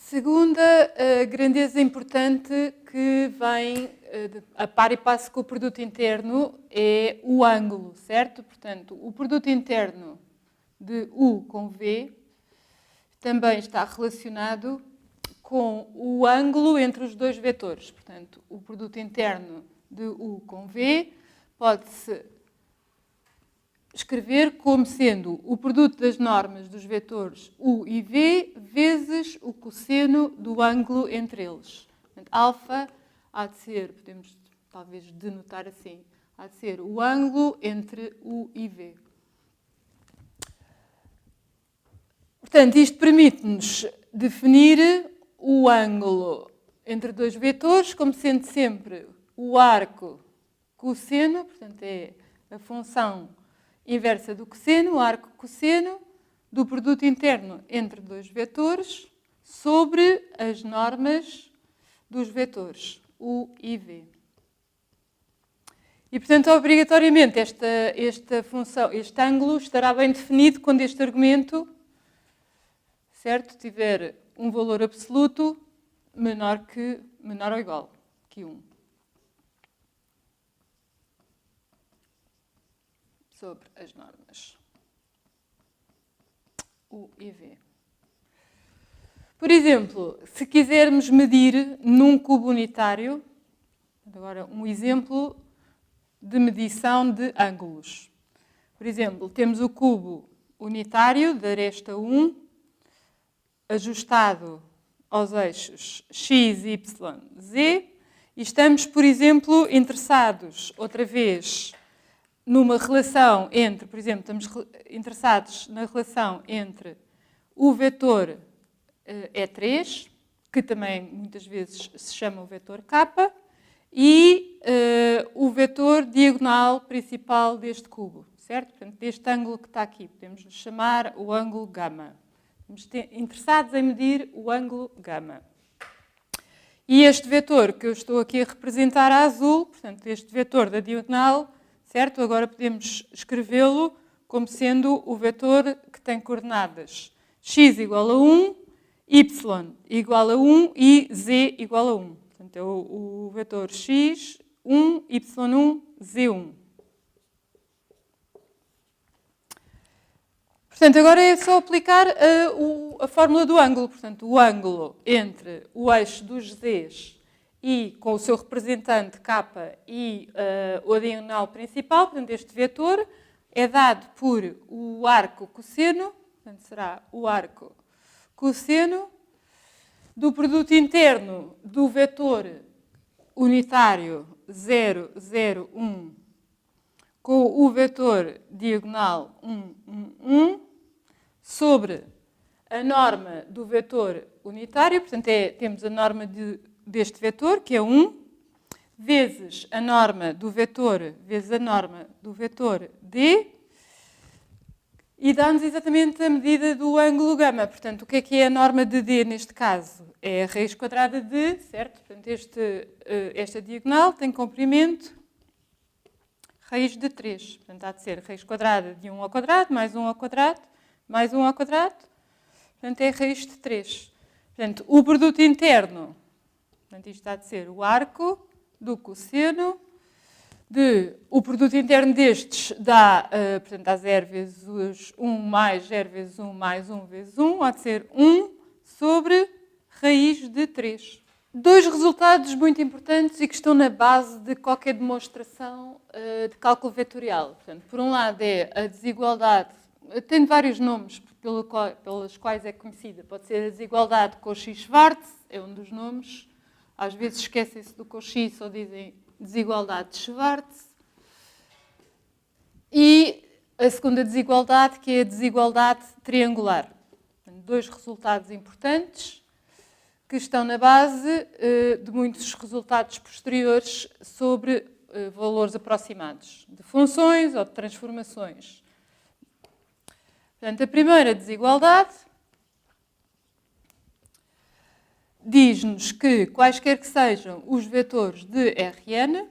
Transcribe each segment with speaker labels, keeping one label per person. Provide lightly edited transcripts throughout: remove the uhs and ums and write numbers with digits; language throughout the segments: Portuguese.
Speaker 1: Segunda grandeza importante que vem a par e passo com o produto interno é o ângulo, certo? Portanto, o produto interno de U com V também está relacionado com o ângulo entre os dois vetores. Portanto, o produto interno de U com V pode-se escrever como sendo o produto das normas dos vetores U e V vezes o cosseno do ângulo entre eles. Portanto, alfa há de ser, podemos talvez denotar assim, há de ser o ângulo entre U e V. Portanto, isto permite-nos definir o ângulo entre dois vetores como sendo sempre o arco cosseno, portanto é a função inversa do cosseno, o arco cosseno, do produto interno entre dois vetores sobre as normas dos vetores U e V. E, portanto, obrigatoriamente esta função, este ângulo estará bem definido quando este argumento, certo, tiver um valor absoluto menor ou igual que 1. Sobre as normas U e V. Por exemplo, se quisermos medir num cubo unitário, agora um exemplo de medição de ângulos. Por exemplo, temos o cubo unitário da aresta 1, ajustado aos eixos x, y, z, e estamos, por exemplo, interessados, outra vez, numa relação entre, por exemplo, estamos interessados na relação entre o vetor E3, que também muitas vezes se chama o vetor K, e o vetor diagonal principal deste cubo, certo? Portanto, deste ângulo que está aqui, podemos chamar o ângulo gama. Estamos interessados em medir o ângulo gama. E este vetor que eu estou aqui a representar a azul, portanto, este vetor da diagonal, certo? Agora podemos escrevê-lo como sendo o vetor que tem coordenadas x igual a 1, y igual a 1 e z igual a 1. Portanto, é o vetor x, 1, y1, z1. Portanto, agora é só aplicar a fórmula do ângulo. Portanto, o ângulo entre o eixo dos z's e com o seu representante K e a diagonal principal, portanto, este vetor é dado por o arco cosseno, portanto, será o arco cosseno do produto interno do vetor unitário 0, 0, 1 com o vetor diagonal 1, 1, 1 sobre a norma do vetor unitário, portanto, temos a norma deste vetor, que é 1, vezes a norma do vetor, vezes a norma do vetor D, e dá-nos exatamente a medida do ângulo gama. Portanto, o que é a norma de D neste caso? É a raiz quadrada de, certo? Portanto, esta diagonal tem comprimento raiz de 3. Portanto, há de ser raiz quadrada de 1 ao quadrado, mais 1 ao quadrado, mais 1 ao quadrado. Portanto, é raiz de 3. Portanto, o produto interno, portanto, isto há de ser o arco do cosseno o produto interno destes dá, portanto, dá 0 vezes 1 mais 0 vezes 1 mais 1 vezes 1, há de ser 1 sobre raiz de 3. Dois resultados muito importantes e que estão na base de qualquer demonstração de cálculo vetorial. Portanto, por um lado é a desigualdade, tem vários nomes pelos quais é conhecida. Pode ser a desigualdade Cauchy-Schwarz, é um dos nomes. Às vezes esquecem-se do Cauchy, só dizem desigualdade de Schwarz. E a segunda desigualdade, que é a desigualdade triangular. Dois resultados importantes que estão na base de muitos resultados posteriores sobre valores aproximados de funções ou de transformações. Portanto, a primeira desigualdade diz-nos que, quaisquer que sejam os vetores de Rn,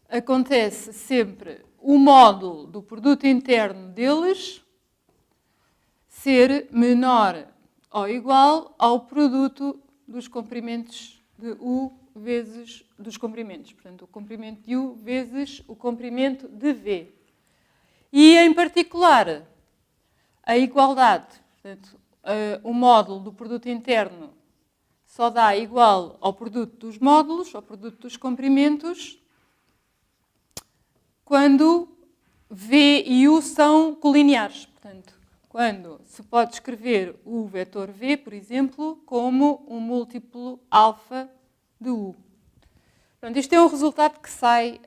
Speaker 1: acontece sempre o módulo do produto interno deles ser menor ou igual ao produto dos comprimentos de U vezes dos comprimentos. Portanto, o comprimento de U vezes o comprimento de V. E, em particular, a igualdade. Portanto, o módulo do produto interno só dá igual ao produto dos módulos, ao produto dos comprimentos, quando V e U são colineares. Portanto, quando se pode escrever o vetor V, por exemplo, como um múltiplo alfa de U. Portanto, isto é um resultado que sai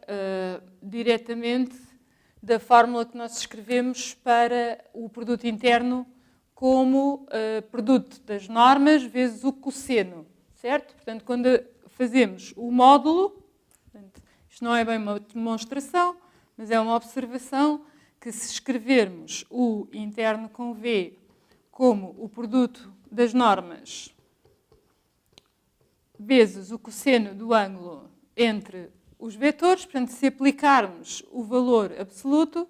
Speaker 1: diretamente da fórmula que nós escrevemos para o produto interno como produto das normas vezes o cosseno, certo? Portanto, quando fazemos o módulo, portanto, isto não é bem uma demonstração, mas é uma observação que se escrevermos o interno com V como o produto das normas vezes o cosseno do ângulo entre os vetores, portanto, se aplicarmos o valor absoluto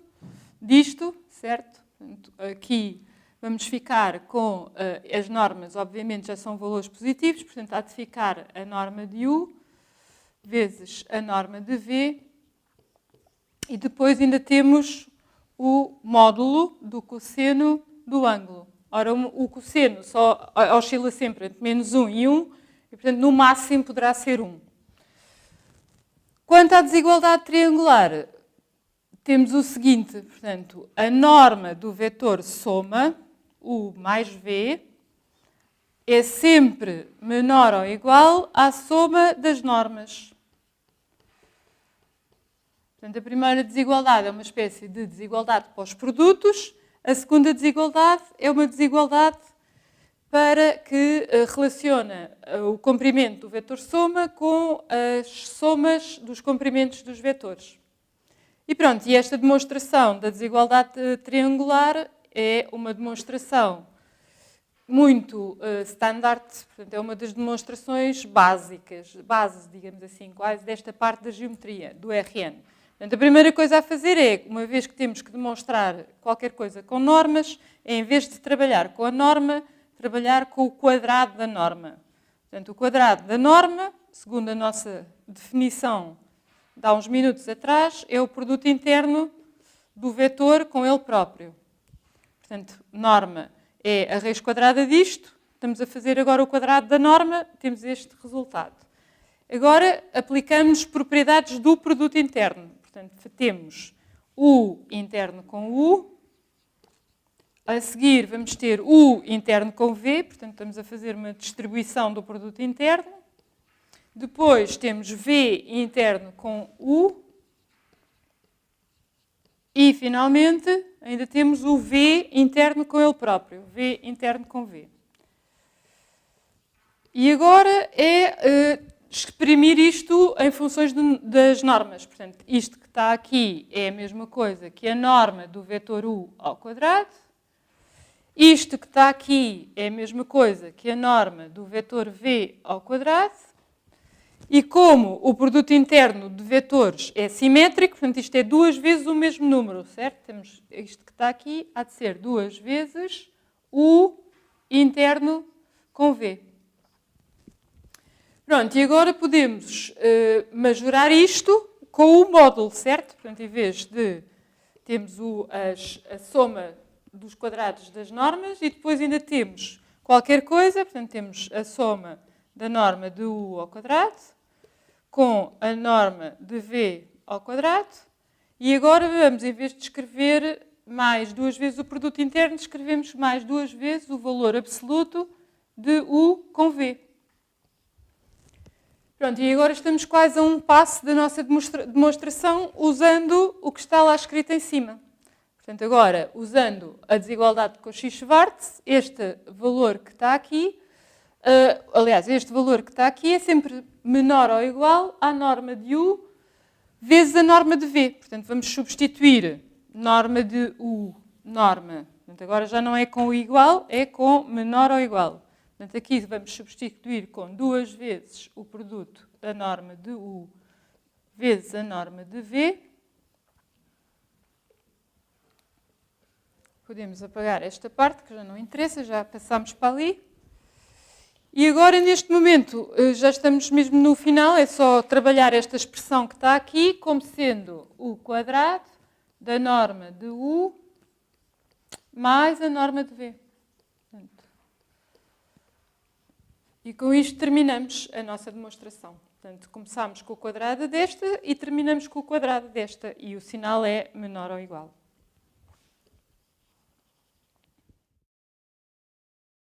Speaker 1: disto, certo? Portanto, aqui vamos ficar com as normas, obviamente já são valores positivos, portanto, há de ficar a norma de U vezes a norma de V e depois ainda temos o módulo do cosseno do ângulo. Ora, o cosseno só oscila sempre entre menos 1 e 1, e, portanto, no máximo poderá ser 1. Quanto à desigualdade triangular, temos o seguinte, portanto, a norma do vetor soma, U mais V, é sempre menor ou igual à soma das normas. Portanto, a primeira desigualdade é uma espécie de desigualdade para os produtos, a segunda desigualdade é uma desigualdade para que relaciona o comprimento do vetor soma com as somas dos comprimentos dos vetores. E pronto, e esta demonstração da desigualdade triangular é uma demonstração muito standard, portanto, é uma das demonstrações básicas, bases, digamos assim, quase desta parte da geometria, do RN. Portanto, a primeira coisa a fazer é, uma vez que temos que demonstrar qualquer coisa com normas, é, em vez de trabalhar com a norma, trabalhar com o quadrado da norma. Portanto, o quadrado da norma, segundo a nossa definição de há uns minutos atrás, é o produto interno do vetor com ele próprio. Portanto, norma é a raiz quadrada disto, estamos a fazer agora o quadrado da norma, temos este resultado. Agora, aplicamos propriedades do produto interno. Portanto, temos U interno com U. A seguir, vamos ter U interno com V. Portanto, estamos a fazer uma distribuição do produto interno. Depois, temos V interno com U. E, finalmente, ainda temos o V interno com ele próprio. V interno com V. E agora é exprimir isto em funções das normas. Portanto, isto que está aqui é a mesma coisa que a norma do vetor U ao quadrado. Isto que está aqui é a mesma coisa que a norma do vetor V ao quadrado. E como o produto interno de vetores é simétrico, portanto, isto é duas vezes o mesmo número, certo? Temos isto que está aqui, há de ser duas vezes U interno com V. Pronto, e agora podemos majorar isto com o módulo, certo? Portanto, em vez de temos a soma dos quadrados das normas e depois ainda temos qualquer coisa, portanto, temos a soma da norma de U ao quadrado com a norma de V ao quadrado e agora vamos, em vez de escrever mais duas vezes o produto interno, escrevemos mais duas vezes o valor absoluto de U com V. Pronto, e agora estamos quase a um passo da nossa demonstração usando o que está lá escrito em cima. Portanto, agora, usando a desigualdade de Cauchy-Schwarz, este valor que está aqui, aliás, este valor que está aqui é sempre menor ou igual à norma de U vezes a norma de V. Portanto, vamos substituir norma de U, norma. Portanto, agora já não é com o igual, é com menor ou igual. Portanto, aqui vamos substituir com duas vezes o produto da norma de U vezes a norma de V. Podemos apagar esta parte, que já não interessa, já passámos para ali. E agora, neste momento, já estamos mesmo no final, é só trabalhar esta expressão que está aqui como sendo u quadrado da norma de u mais a norma de v. E com isto terminamos a nossa demonstração. Portanto, começámos com o quadrado desta e terminamos com o quadrado desta. E o sinal é menor ou igual.